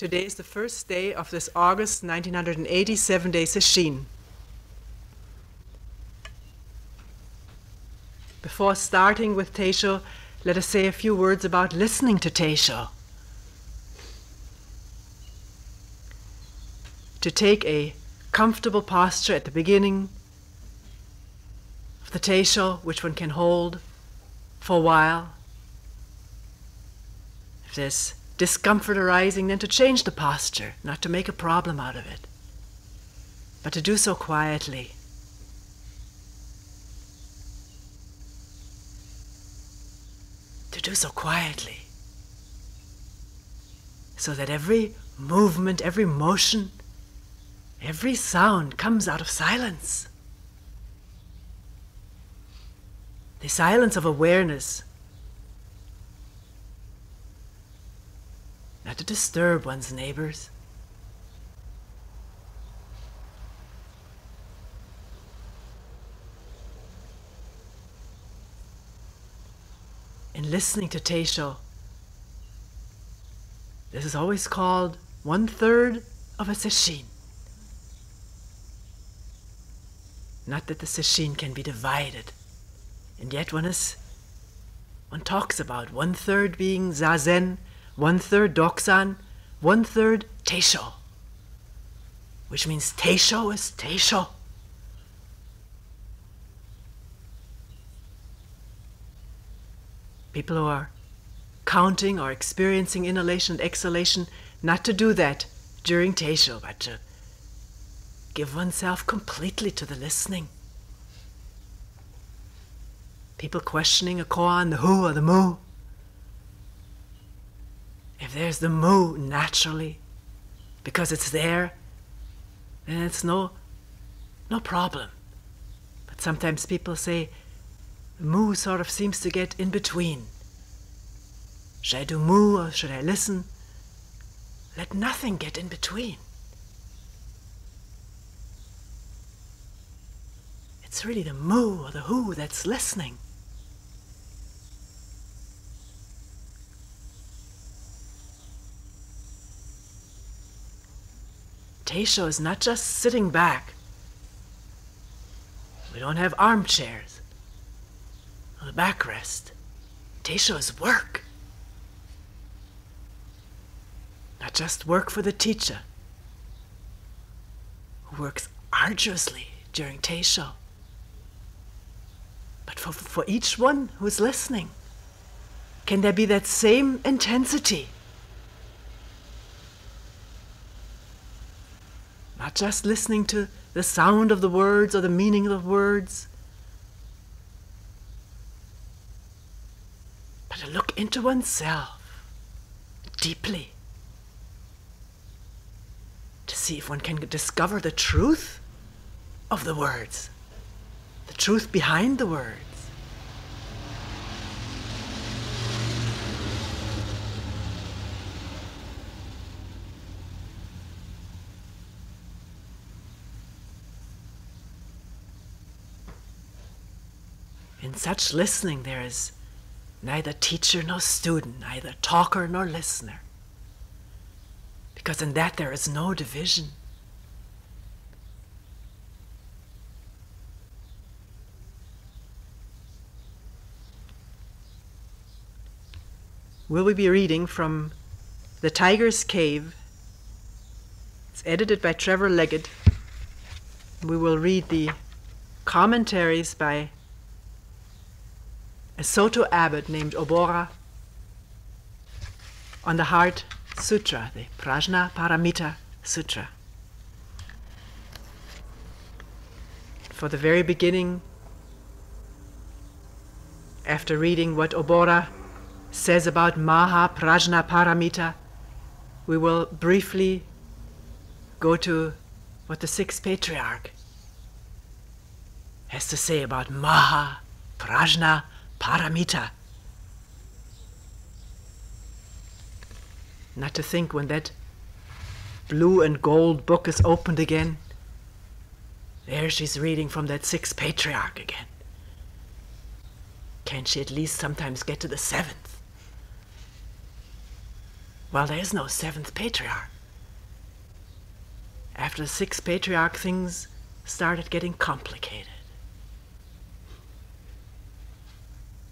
Today is the first day of this August 1980 7-day sesshin. Before starting with Teisho, let us say a few words about listening to Teisho. To take a comfortable posture at the beginning of the Teisho, which one can hold for a while. If there's discomfort arising, then to change the posture, not to make a problem out of it, but to do so quietly. To do so quietly, so that every movement, every motion, every sound comes out of silence. The silence of awareness. Not to disturb one's neighbors. In listening to Teisho, this is always called 1/3 of a sesshin. Not that the sesshin can be divided, and yet one talks about 1/3 being zazen, 1/3 doksan, 1/3 Teisho, which means Teisho is Teisho. People who are counting or experiencing inhalation and exhalation, not to do that during Teisho, but to give oneself completely to the listening. People questioning a koan, the hu or the mu. If there's the mu naturally, because it's there, then it's no problem. But sometimes people say, the mu sort of seems to get in between. Should I do mu or should I listen? Let nothing get in between. It's really the mu or the hu that's listening. Teisho is not just sitting back. We don't have armchairs or the backrest. Teisho is work. Not just work for the teacher, who works arduously during Teisho, but for each one who is listening. Can there be that same intensity? Not just listening to the sound of the words or the meaning of the words, but to look into oneself deeply, to see if one can discover the truth of the words, the truth behind the words. In such listening, there is neither teacher nor student, neither talker nor listener. Because in that there is no division. Will we be reading from The Tiger's Cave? It's edited by Trevor Leggett. We will read the commentaries by a Soto Abbott named Obora on the Heart Sutra, the Prajnaparamita Sutra. For the very beginning, after reading what Obora says about Maha Prajnaparamita, we will briefly go to what the sixth patriarch has to say about Maha Prajnaparamita. Not to think when that blue and gold book is opened again, there she's reading from that sixth patriarch again. Can she at least sometimes get to the seventh? Well, there is no seventh patriarch. After the sixth patriarch, things started getting complicated.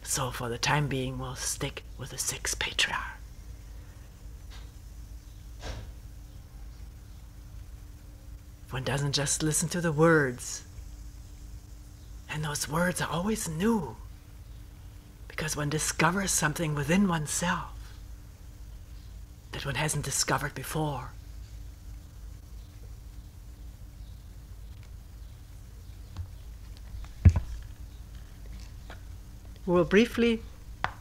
So for the time being, we'll stick with the sixth patriarch. One doesn't just listen to the words. And those words are always new. Because one discovers something within oneself that one hasn't discovered before. We'll briefly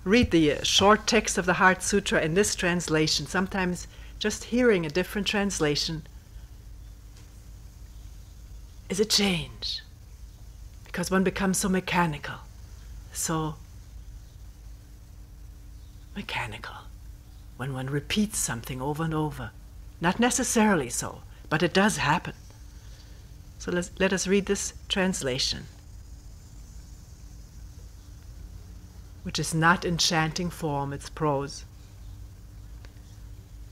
read the short text of the Heart Sutra in this translation. Sometimes just hearing a different translation is a change, because one becomes so mechanical when one repeats something over and over. Not necessarily so, but it does happen. So let us read this translation, which is not in chanting form, it's prose.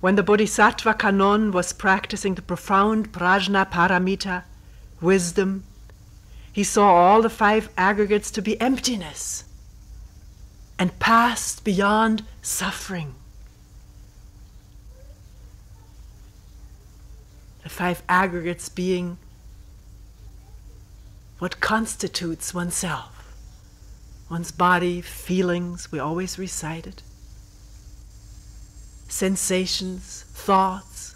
When the Bodhisattva Kanon was practicing the profound prajna paramita, wisdom, he saw all the five aggregates to be emptiness and passed beyond suffering. The five aggregates being what constitutes oneself, one's body, feelings, we always recite it, sensations, thoughts,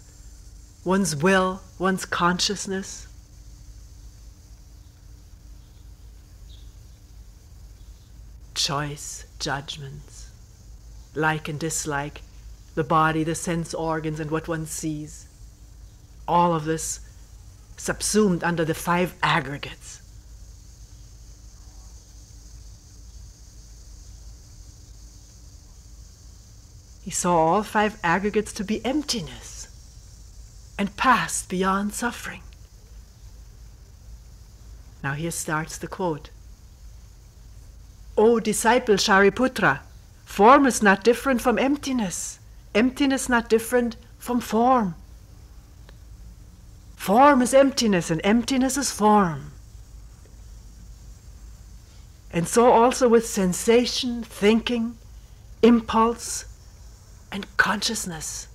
one's will, one's consciousness, choice, judgments, like and dislike, the body, the sense organs, and what one sees. All of this subsumed under the five aggregates. He saw all five aggregates to be emptiness and passed beyond suffering. Now here starts the quote. O disciple Shariputra, form is not different from emptiness. Emptiness not different from form. Form is emptiness and emptiness is form. And so also with sensation, thinking, impulse, and consciousness.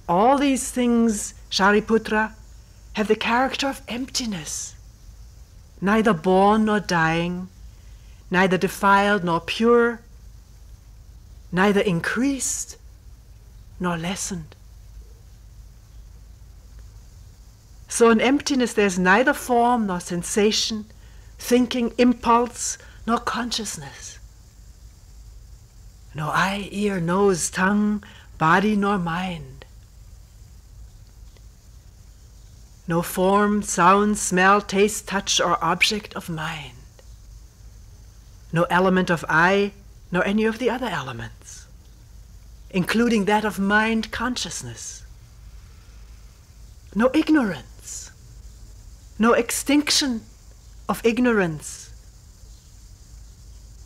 All these things, Shariputra, have the character of emptiness, neither born nor dying, neither defiled nor pure, neither increased nor lessened. So in emptiness there's neither form nor sensation, thinking, impulse, nor consciousness. No eye, ear, nose, tongue, body, nor mind. No form, sound, smell, taste, touch, or object of mind. No element of I, nor any of the other elements, including that of mind consciousness. No ignorance, no extinction of ignorance,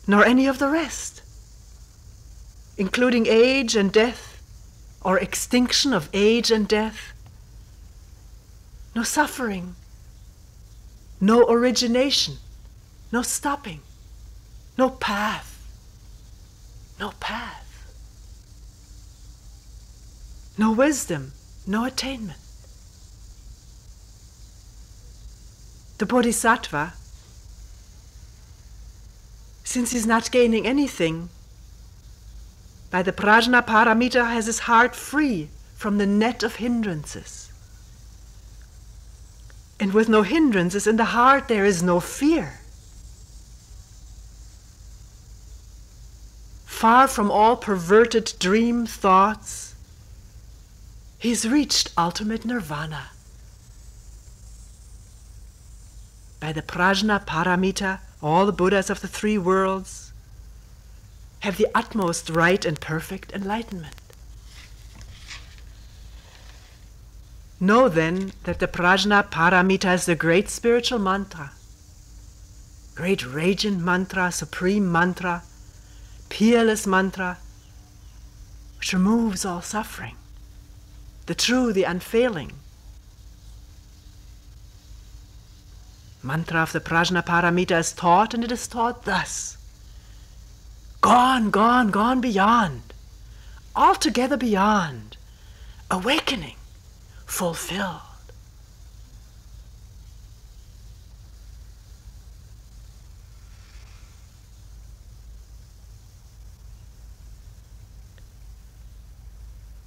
nor any of the rest, including age and death, or extinction of age and death. No suffering, no origination, no stopping, no path, no wisdom, no attainment. The Bodhisattva, since he's not gaining anything, by the prajna paramita has his heart free from the net of hindrances. And with no hindrances in the heart, there is no fear. Far from all perverted dream thoughts, he's reached ultimate nirvana. By the prajna paramita, all the Buddhas of the three worlds have the utmost right and perfect enlightenment. Know then that the prajna paramita is the great spiritual mantra, great radiant mantra, supreme mantra, peerless mantra, which removes all suffering, the true, the unfailing. Mantra of the Prajnaparamita is taught, and it is taught thus: gone, gone, gone beyond, altogether beyond, awakening, fulfilled.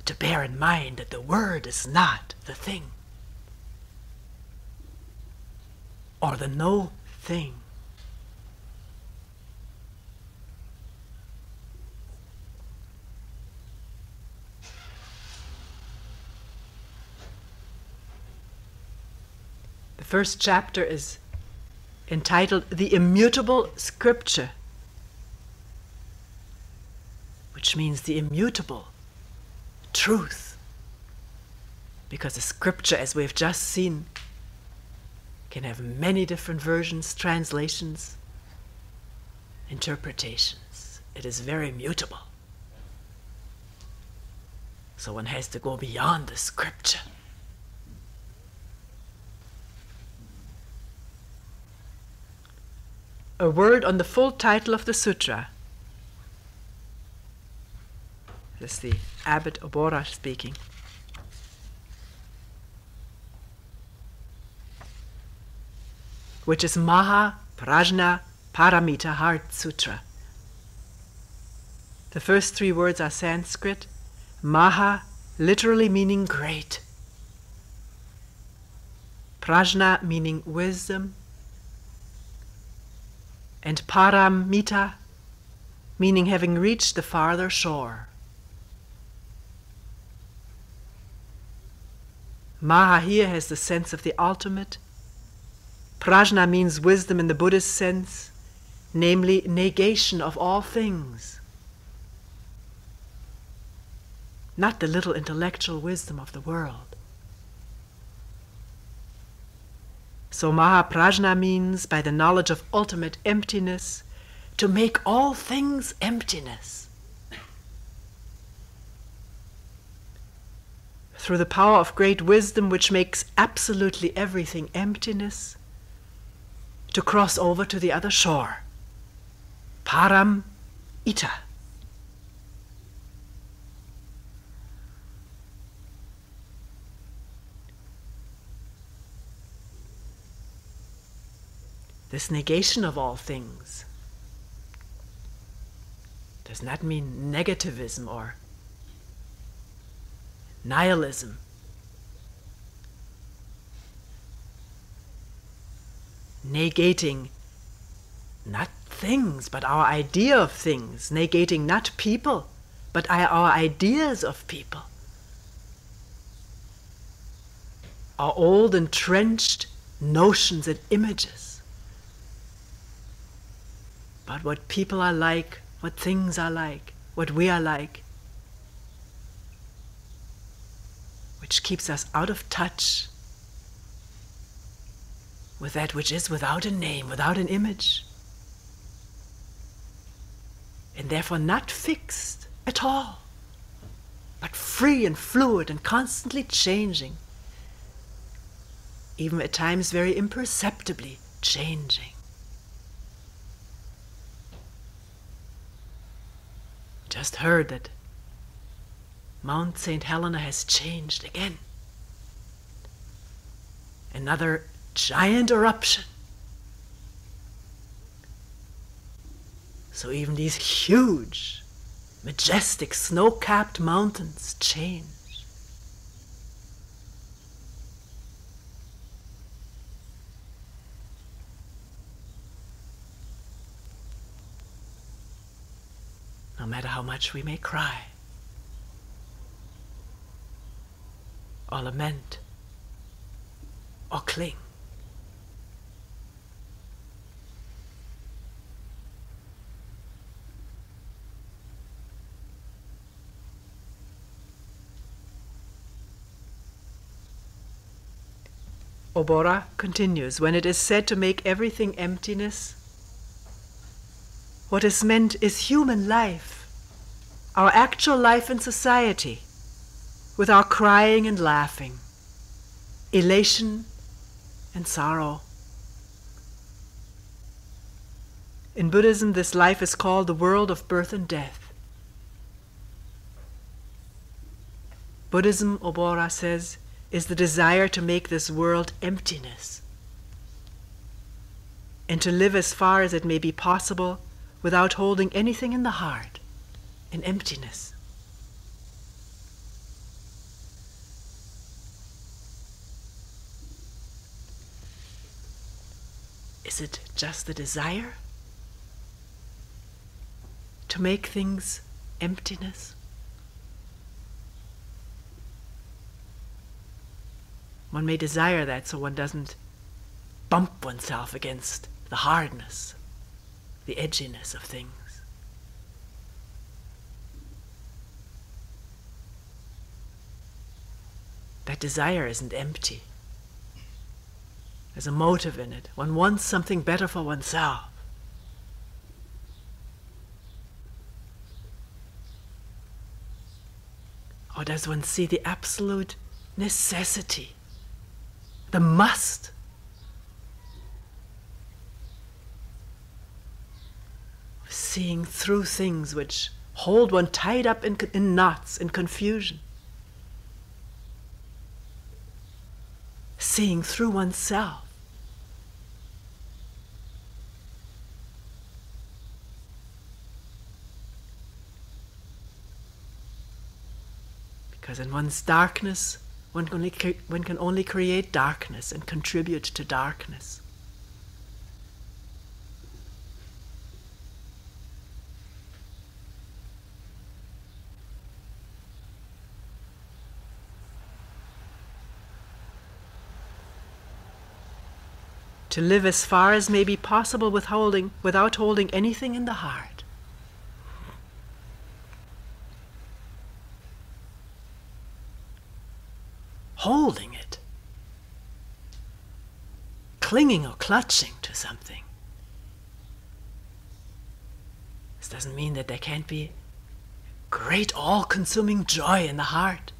To bear in mind that the word is not the thing, or the no thing. The first chapter is entitled The Immutable Scripture, which means the immutable truth, because the scripture, as we've just seen, can have many different versions, translations, interpretations. It is very mutable. So one has to go beyond the scripture. A word on the full title of the sutra. This is the Abbott Obora speaking. Which is Maha Prajna Paramita Heart Sutra. The first three words are Sanskrit. Maha literally meaning great. Prajna meaning wisdom. And Paramita meaning having reached the farther shore. Maha here has the sense of the ultimate. Prajna means wisdom in the Buddhist sense, namely negation of all things. Not the little intellectual wisdom of the world. So Mahaprajna means, by the knowledge of ultimate emptiness, to make all things emptiness. Through the power of great wisdom, which makes absolutely everything emptiness, to cross over to the other shore. Param Ita. This negation of all things does not mean negativism or nihilism. Negating not things, but our idea of things. Negating not people, but our ideas of people. Our old entrenched notions and images. But what people are like, what things are like, what we are like, which keeps us out of touch with that which is without a name, without an image, and therefore not fixed at all, but free and fluid and constantly changing, even at times very imperceptibly changing. Just heard that Mount St. Helena has changed again. Another giant eruption. So even these huge, majestic, snow-capped mountains change. No matter how much we may cry, or lament, or cling. Obora continues, when it is said to make everything emptiness, what is meant is human life, our actual life in society, with our crying and laughing, elation and sorrow. In Buddhism, this life is called the world of birth and death. Buddhism, Obora says, is the desire to make this world emptiness and to live as far as it may be possible without holding anything in the heart, in emptiness. Is it just the desire to make things emptiness? One may desire that so one doesn't bump oneself against the hardness, the edginess of things. That desire isn't empty. There's a motive in it. One wants something better for oneself. Or does one see the absolute necessity, the must of seeing through things which hold one tied up in knots, in confusion? Seeing through oneself. Because in one's darkness, one can only create darkness and contribute to darkness. To live as far as may be possible without holding anything in the heart. Holding it, clinging or clutching to something. This doesn't mean that there can't be great all-consuming joy in the heart.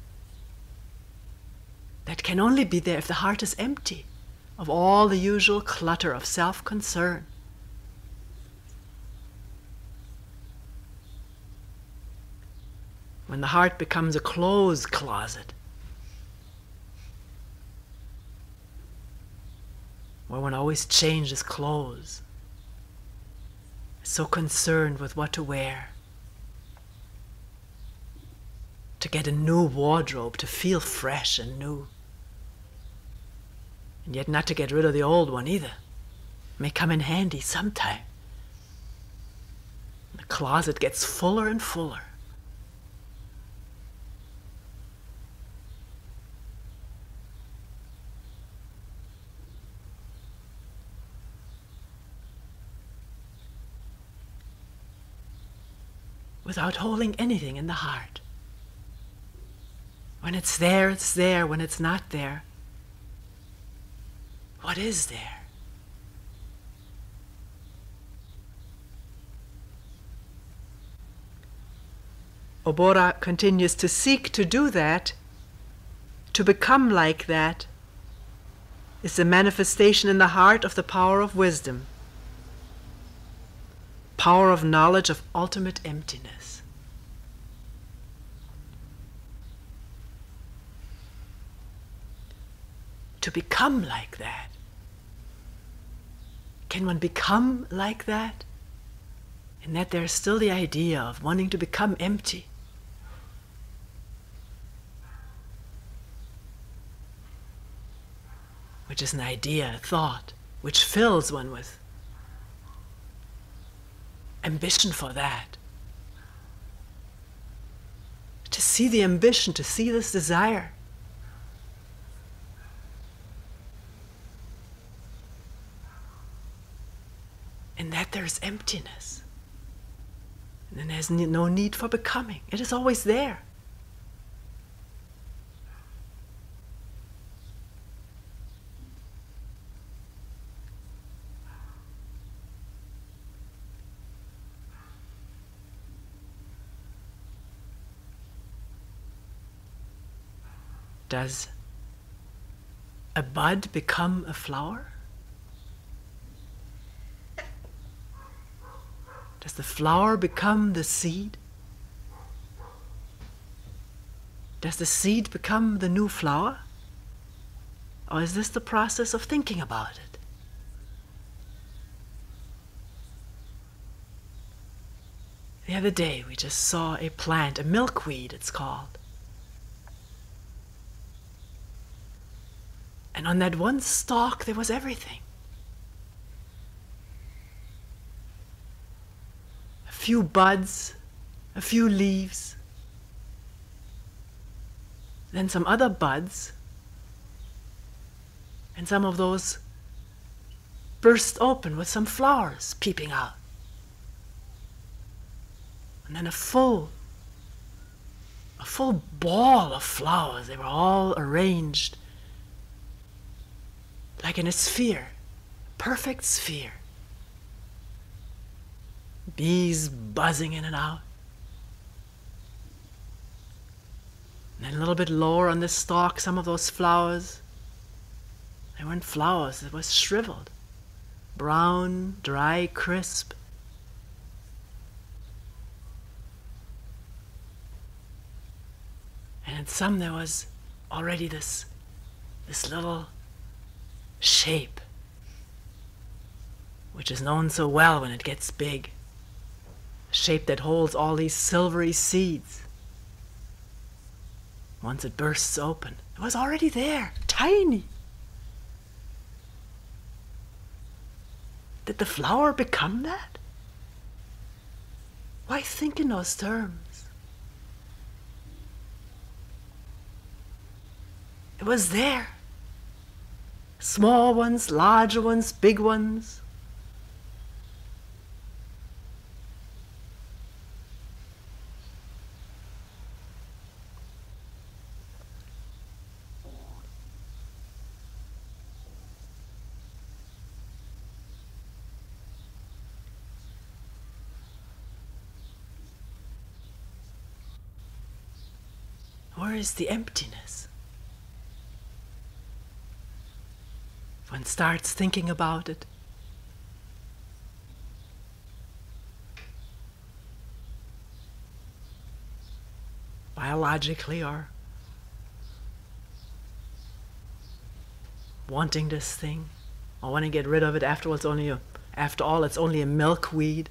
That can only be there if the heart is empty of all the usual clutter of self-concern. When the heart becomes a clothes closet, where one always changes clothes, so concerned with what to wear, to get a new wardrobe, to feel fresh and new. And yet not to get rid of the old one either. It may come in handy sometime. The closet gets fuller and fuller. Without holding anything in the heart. When it's there, it's there. When it's not there, what is there? Obora continues to seek to do that, to become like that, is the manifestation in the heart of the power of wisdom, power of knowledge of ultimate emptiness. To become like that. Can one become like that? And that there's still the idea of wanting to become empty. Which is an idea, a thought, which fills one with ambition for that. To see the ambition, to see this desire. And that there's emptiness. And then there's no need for becoming. It is always there. Does a bud become a flower? Does the flower become the seed? Does the seed become the new flower? Or is this the process of thinking about it? The other day we just saw a plant, a milkweed it's called. And on that one stalk there was everything. A few buds, a few leaves, then some other buds, and some of those burst open with some flowers peeping out. And then a full ball of flowers. They were all arranged like in a sphere, perfect sphere. Bees buzzing in and out. And then a little bit lower on the stalk, some of those flowers, they weren't flowers, it was shriveled, brown, dry, crisp. And in some there was already this little shape, which is known so well when it gets big. A shape that holds all these silvery seeds. Once it bursts open, it was already there, tiny. Did the flower become that? Why think in those terms? It was there. Small ones, larger ones, big ones. Where is the emptiness? One starts thinking about it. Biologically or wanting this thing or wanting to get rid of it. After all, it's only a milkweed.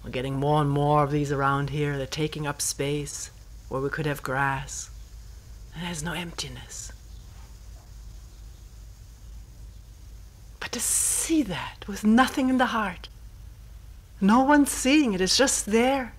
We're getting more and more of these around here. They're taking up space where we could have grass. And there's no emptiness. But to see that with nothing in the heart, no one's seeing it, it's just there.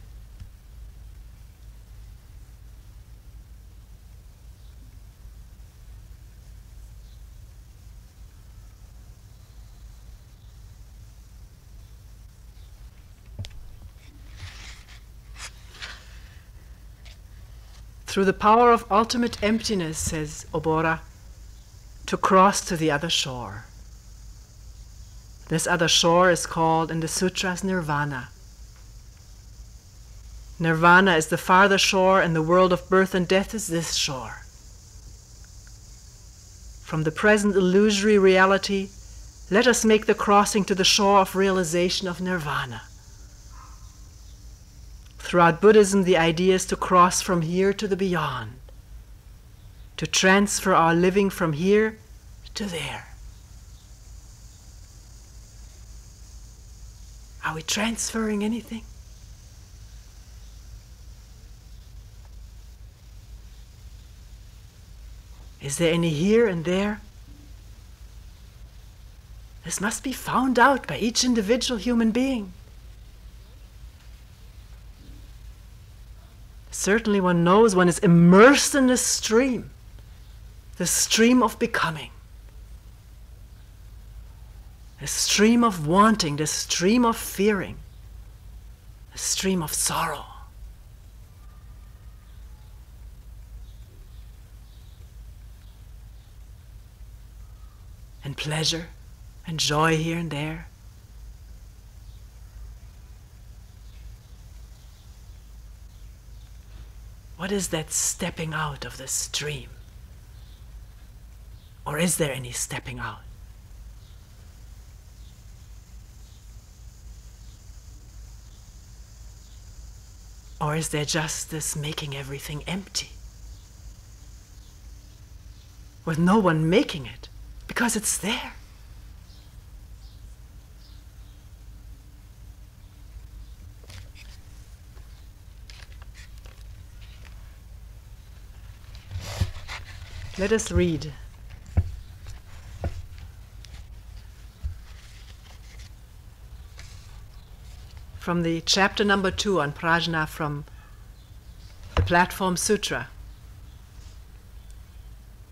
Through the power of ultimate emptiness, says Obora, to cross to the other shore. This other shore is called in the sutras nirvana. Nirvana is the farther shore, and the world of birth and death is this shore. From the present illusory reality, let us make the crossing to the shore of realization of nirvana. Throughout Buddhism, the idea is to cross from here to the beyond, to transfer our living from here to there. Are we transferring anything? Is there any here and there? This must be found out by each individual human being. Certainly one knows one is immersed in this stream of becoming, the stream of wanting, the stream of fearing, the stream of sorrow. And pleasure and joy here and there. What is that stepping out of the stream? Or is there any stepping out? Or is there just this making everything empty? With no one making it, because it's there. Let us read from the chapter number 2 on prajna from the Platform Sutra,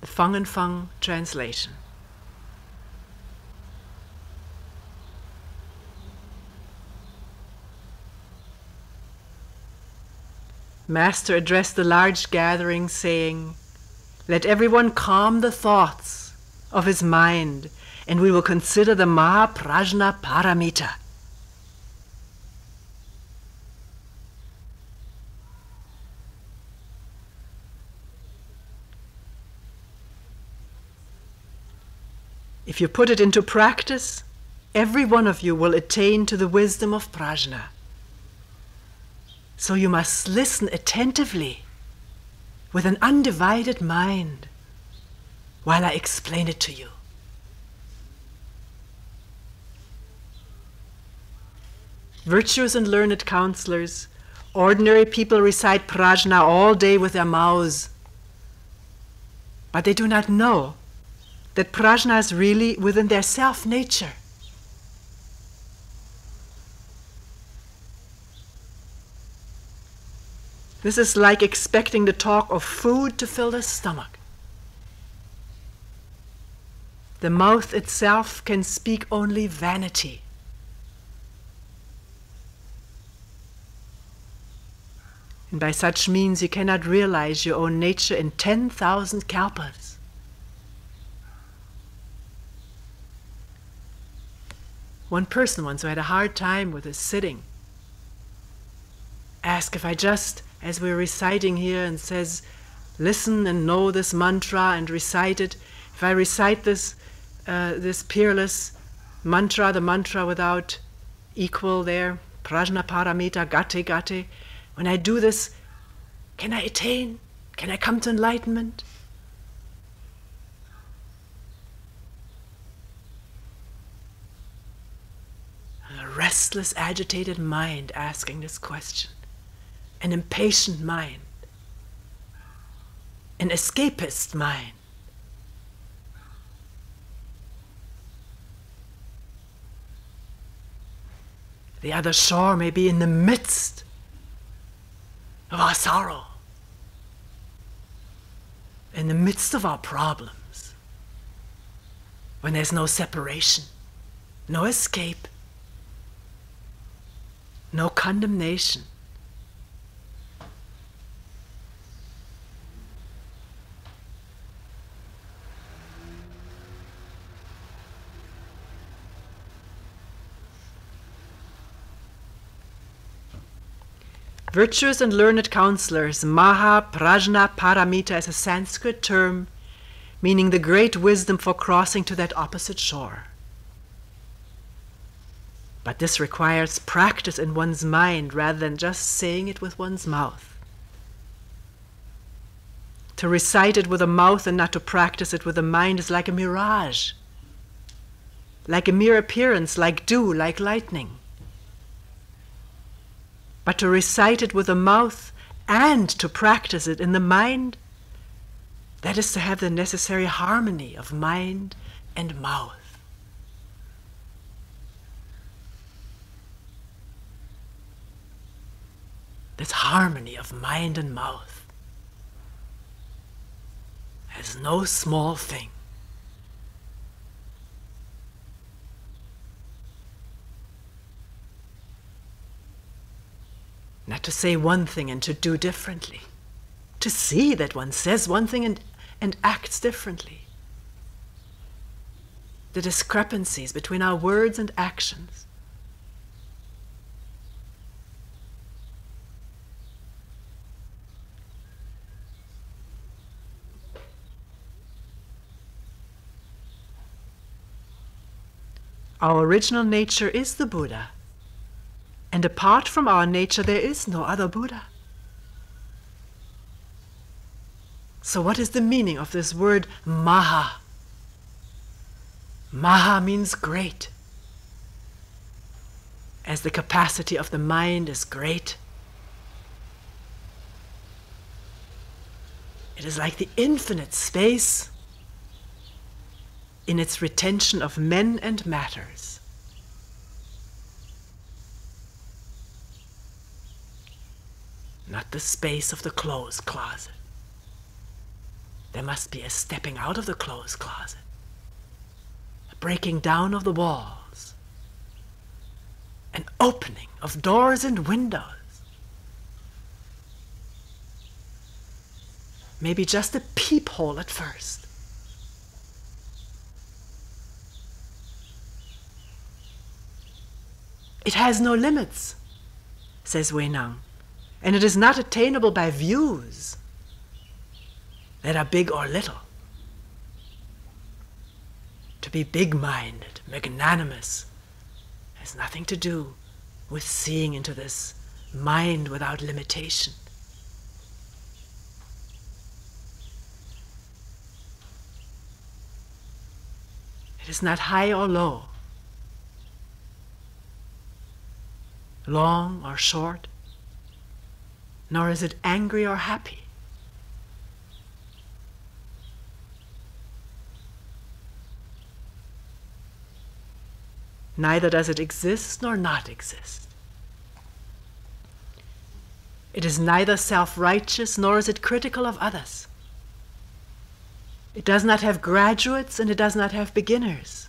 the Feng and Feng translation. Master addressed the large gathering, saying, "Let everyone calm the thoughts of his mind, and we will consider the Mahaprajna Paramita." If you put it into practice, every one of you will attain to the wisdom of prajna. So you must listen attentively with an undivided mind while I explain it to you. Virtuous and learned counselors, ordinary people recite prajna all day with their mouths, but they do not know that prajna is really within their self-nature. This is like expecting the talk of food to fill the stomach. The mouth itself can speak only vanity. And by such means you cannot realize your own nature in 10,000 kalpas. One person once who had a hard time with his sitting asked if I just, as we were reciting here, and says, listen and know this mantra and recite it. If I recite this peerless mantra, the mantra without equal there, prajna paramita gate gate, when I do this, can I attain? Can I come to enlightenment? A restless, agitated mind asking this question. An impatient mind. An escapist mind. The other shore may be in the midst of our sorrow, in the midst of our problems, when there's no separation, no escape, no condemnation. Virtuous and learned counselors, Mahaprajna Paramita is a Sanskrit term meaning the great wisdom for crossing to that opposite shore. But this requires practice in one's mind rather than just saying it with one's mouth. To recite it with the mouth and not to practice it with the mind is like a mirage, like a mere appearance, like dew, like lightning. But to recite it with the mouth and to practice it in the mind, that is to have the necessary harmony of mind and mouth. This harmony of mind and mouth is no small thing. Not to say one thing and to do differently. To see that one says one thing and acts differently. The discrepancies between our words and actions. Our original nature is the Buddha. And apart from our nature, there is no other Buddha. So what is the meaning of this word Maha? Maha means great. As the capacity of the mind is great, it is like the infinite space in its retention of men and matters. Not the space of the clothes closet. There must be a stepping out of the clothes closet, a breaking down of the walls, an opening of doors and windows. Maybe just a peephole at first. It has no limits, says Wenang, and it is not attainable by views that are big or little. To be big-minded, magnanimous, has nothing to do with seeing into this mind without limitation. It is not high or low, long or short, nor is it angry or happy. Neither does it exist nor not exist. It is neither self-righteous nor is it critical of others. It does not have graduates and it does not have beginners.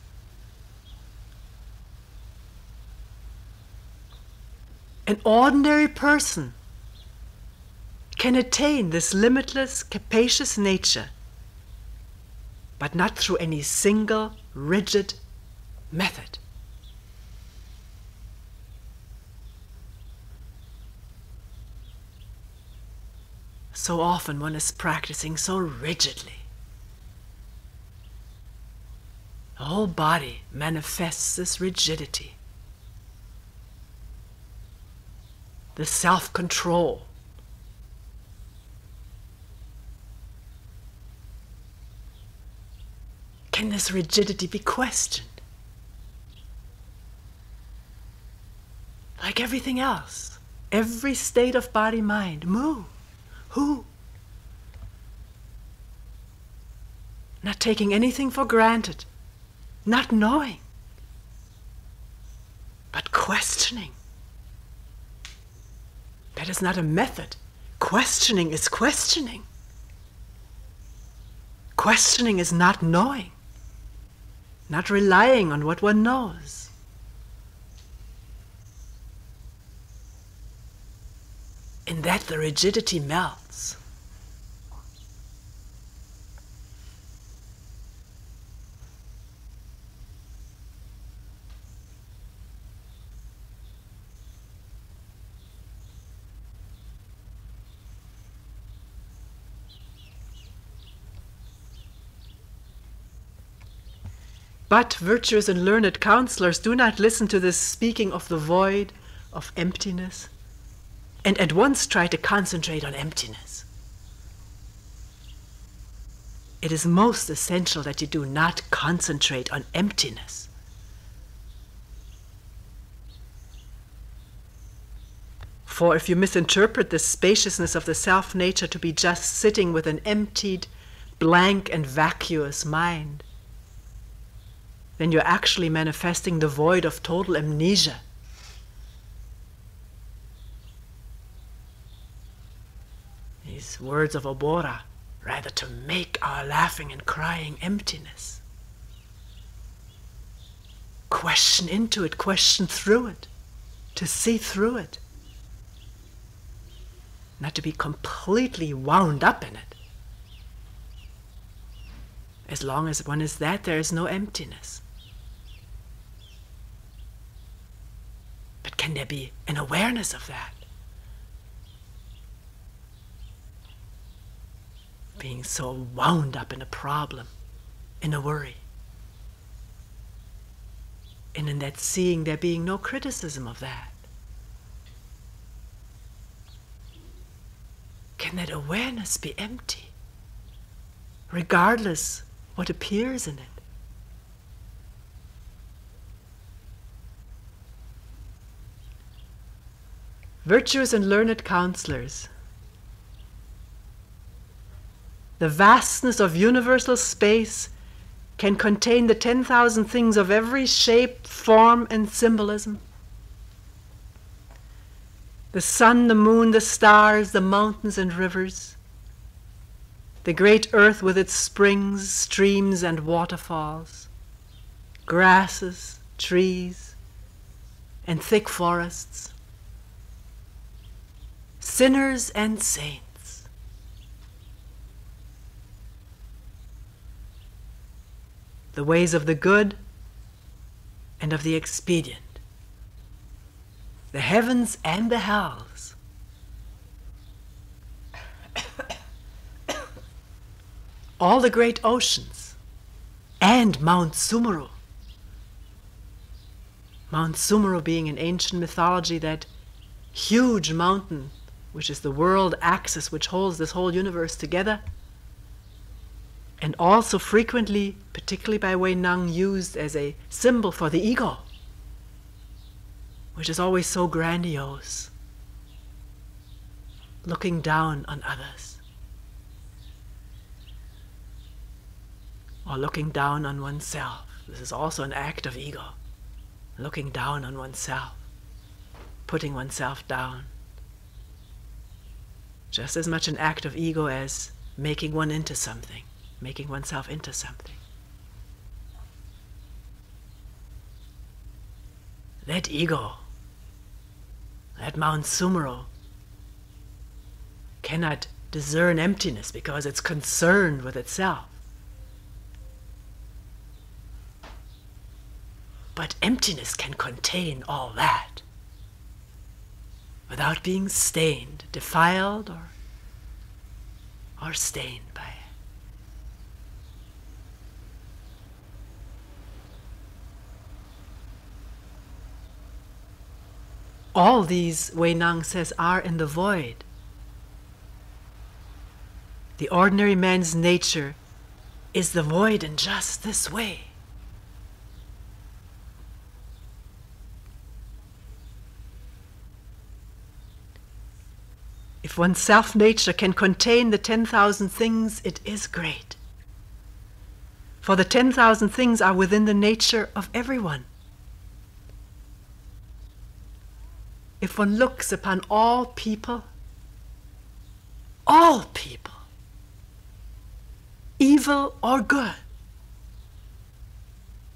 An ordinary person can attain this limitless, capacious nature, but not through any single, rigid method. So often one is practicing so rigidly. The whole body manifests this rigidity, this self-control. Can this rigidity be questioned? Like everything else, every state of body-mind, move. Who? Not taking anything for granted, not knowing, but questioning. That is not a method. Questioning is questioning. Questioning is not knowing, not relying on what one knows. In that the rigidity melts. But virtuous and learned counselors do not listen to this speaking of the void, of emptiness, and at once try to concentrate on emptiness. It is most essential that you do not concentrate on emptiness. For if you misinterpret the spaciousness of the self-nature to be just sitting with an emptied, blank and vacuous mind, then you're actually manifesting the void of total amnesia. These words of Obora, rather to make our laughing and crying emptiness. Question into it, question through it, to see through it. Not to be completely wound up in it. As long as one is that, there is no emptiness. But can there be an awareness of that? Being so wound up in a problem, in a worry. And in that seeing, there being no criticism of that. Can that awareness be empty, regardless what appears in it? Virtuous and learned counselors, the vastness of universal space can contain the 10,000 things of every shape, form, and symbolism. The sun, the moon, the stars, the mountains and rivers, the great earth with its springs, streams, and waterfalls, grasses, trees, and thick forests, sinners and saints. The ways of the good and of the expedient, the heavens and the hells, all the great oceans, and Mount Sumeru. Mount Sumeru being in ancient mythology that huge mountain, which is the world axis which holds this whole universe together, and also frequently, particularly by Wei Nang, used as a symbol for the ego, which is always so grandiose, looking down on others, or looking down on oneself. This is also an act of ego, looking down on oneself, putting oneself down. Just as much an act of ego as making one into something, making oneself into something. That ego, that Mount Sumeru, cannot discern emptiness because it's concerned with itself. But emptiness can contain all that without being stained, defiled, or stained by it. All these, Wei Nang says, are in the void. The ordinary man's nature is the void in just this way. If one's self-nature can contain the 10,000 things, it is great. For the 10,000 things are within the nature of everyone. If one looks upon all people, evil or good,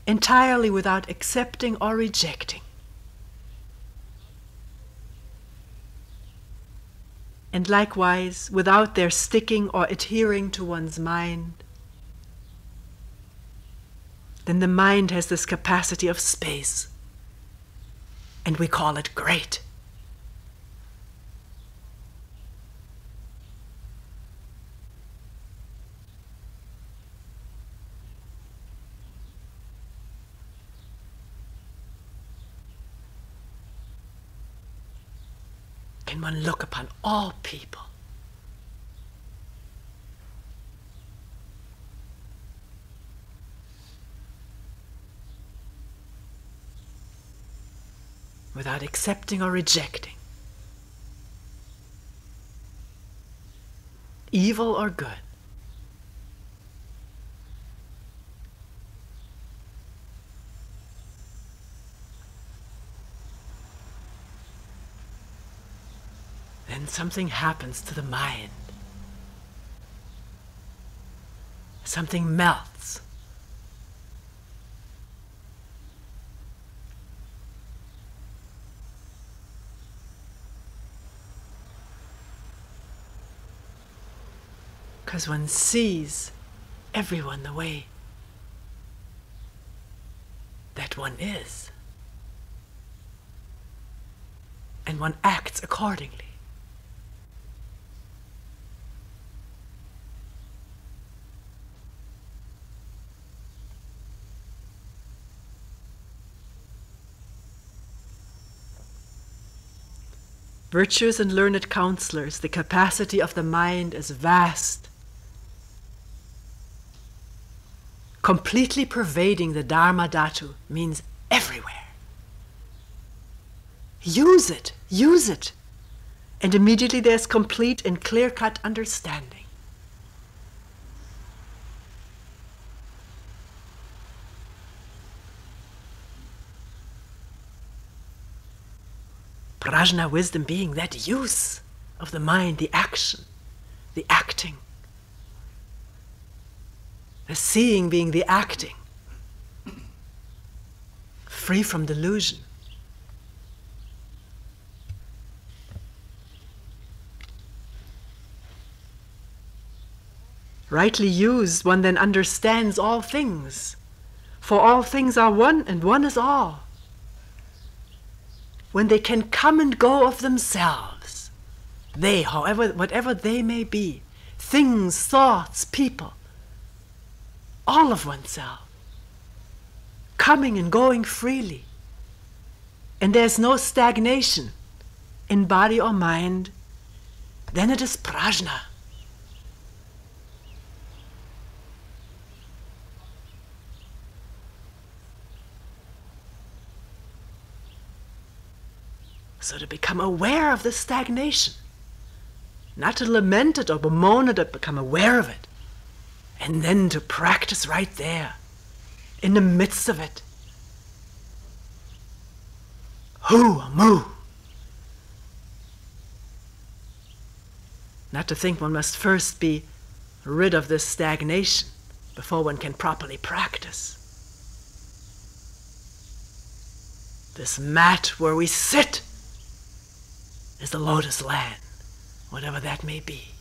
entirely without accepting or rejecting, and likewise without their sticking or adhering to one's mind, then the mind has this capacity of space, and we call it great. Can one look upon all people without accepting or rejecting, evil or good? Then something happens to the mind. Something melts. Because one sees everyone the way that one is. And one acts accordingly. Virtuous and learned counselors, the capacity of the mind is vast, completely pervading the Dharma Dhatu means everywhere. Use it, and immediately there's complete and clear-cut understanding. Prajna wisdom being that use of the mind, the action, the acting. The seeing being the acting. Free from delusion. Rightly used, one then understands all things. For all things are one and one is all. When they can come and go of themselves, they, whatever they may be, things, thoughts, people, all of oneself, coming and going freely, and there's no stagnation in body or mind, then it is prajna. So to become aware of the stagnation, not to lament it or bemoan it, but become aware of it, and then to practice right there, in the midst of it. Hu, mu. Not to think one must first be rid of this stagnation before one can properly practice. This mat where we sit is the lotus land, whatever that may be.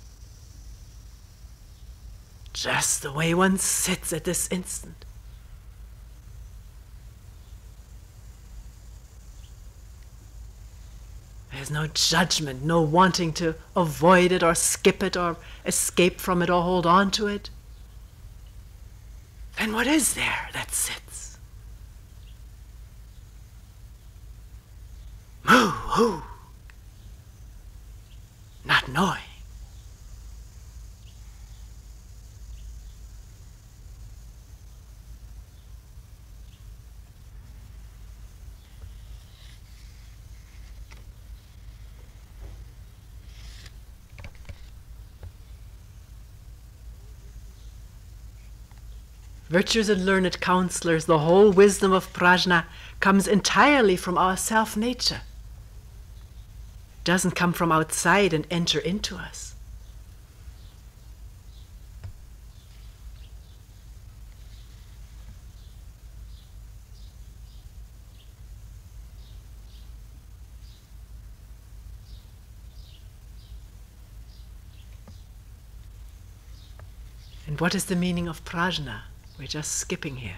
Just the way one sits at this instant. There's no judgment, no wanting to avoid it or skip it or escape from it or hold on to it. Then what is there that sits? Moo, hoo. Not knowing. Virtues and learned counselors, the whole wisdom of prajna comes entirely from our self-nature. Doesn't come from outside and enter into us. And what is the meaning of prajna? We're just skipping here.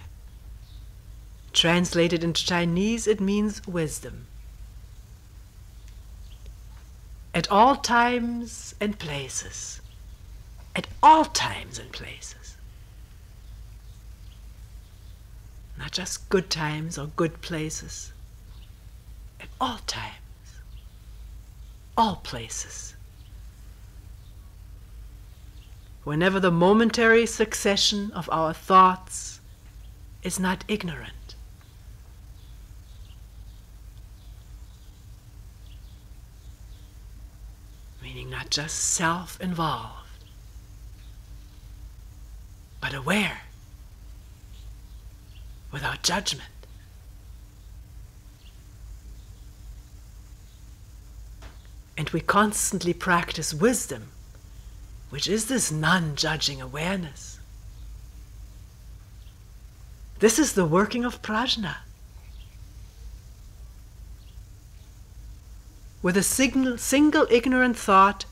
Translated into Chinese, it means wisdom. At all times and places. At all times and places. Not just good times or good places. At all times. All places. Whenever the momentary succession of our thoughts is not ignorant. Meaning not just self-involved, but aware, without judgment. And we constantly practice wisdom, which is this non-judging awareness. This is the working of prajna. With a single ignorant thought,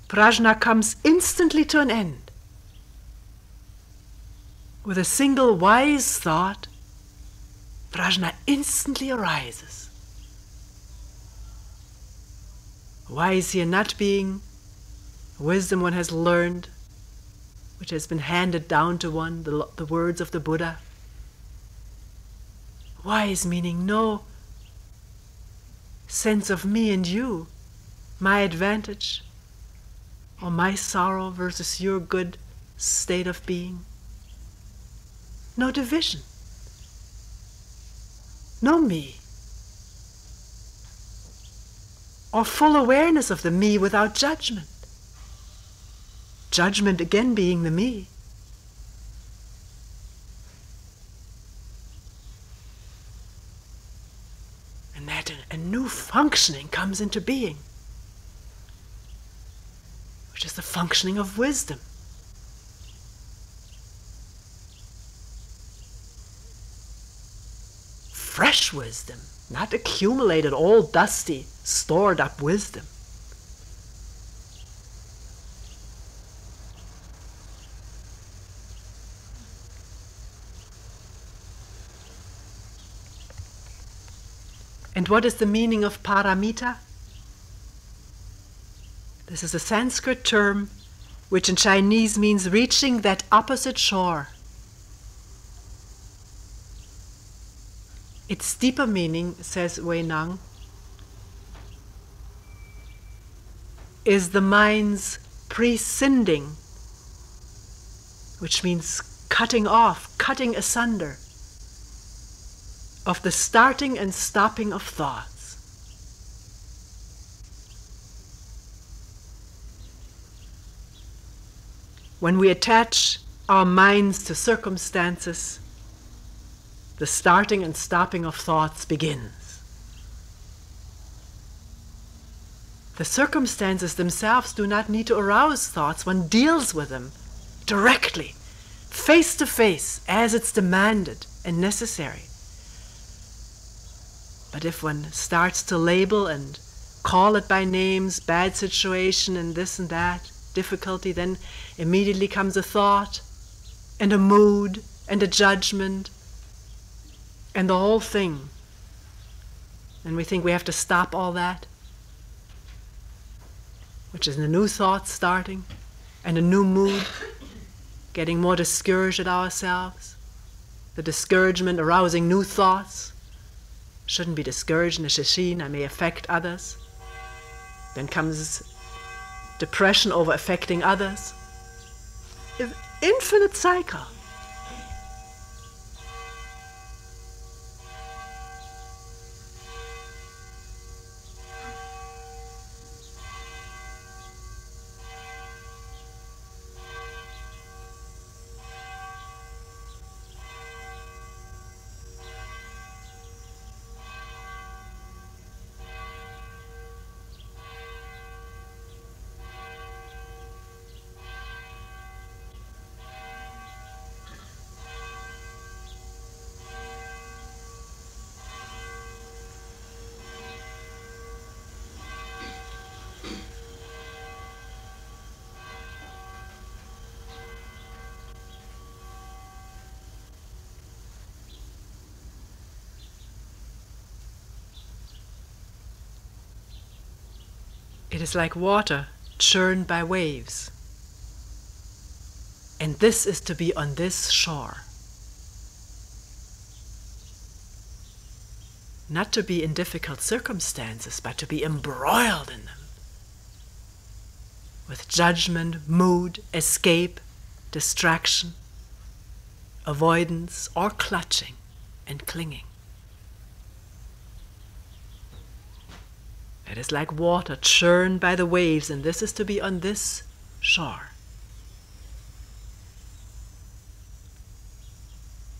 prajna comes instantly to an end. With a single wise thought, prajna instantly arises. Wise here not being wisdom one has learned, which has been handed down to one, the words of the Buddha. Wise meaning no sense of me and you, my advantage or my sorrow versus your good state of being. No division. No me. Or full awareness of the me without judgment. Judgment again being the me. And that a new functioning comes into being, which is the functioning of wisdom. Fresh wisdom, not accumulated, old, dusty, stored up wisdom. And what is the meaning of paramita? This is a Sanskrit term which in Chinese means reaching that opposite shore. Its deeper meaning, says Wei Nang, is the mind's prescinding, which means cutting off, cutting asunder, of the starting and stopping of thoughts. When we attach our minds to circumstances, the starting and stopping of thoughts begins. The circumstances themselves do not need to arouse thoughts. One deals with them directly, face to face, as it's demanded and necessary. But if one starts to label and call it by names, bad situation and this and that, difficulty, then immediately comes a thought and a mood and a judgment and the whole thing. And we think we have to stop all that, which is a new thought starting and a new mood, getting more discouraged at ourselves, the discouragement arousing new thoughts. Shouldn't be discouraged in a sesshin, I may affect others. Then comes depression over affecting others. Infinite cycle. It is like water churned by waves. And this is to be on this shore. Not to be in difficult circumstances, but to be embroiled in them. With judgment, mood, escape, distraction, avoidance, or clutching and clinging. It is like water churned by the waves, and this is to be on this shore.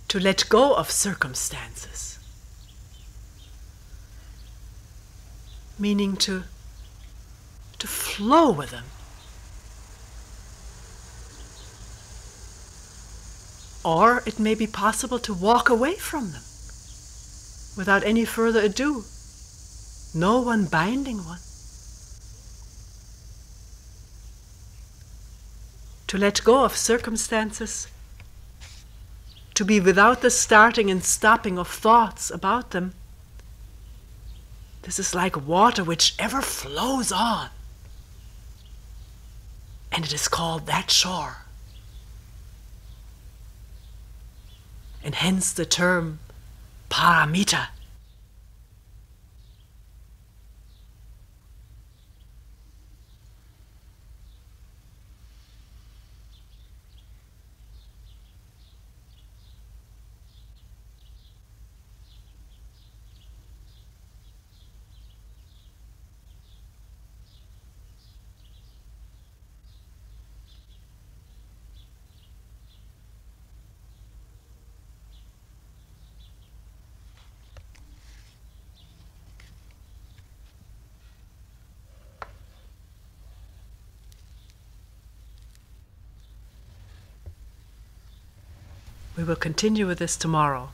To let go of circumstances, meaning to flow with them. Or it may be possible to walk away from them without any further ado. No one binding one. To let go of circumstances, to be without the starting and stopping of thoughts about them. This is like water which ever flows on. And it is called that shore. And hence the term paramita. We will continue with this tomorrow.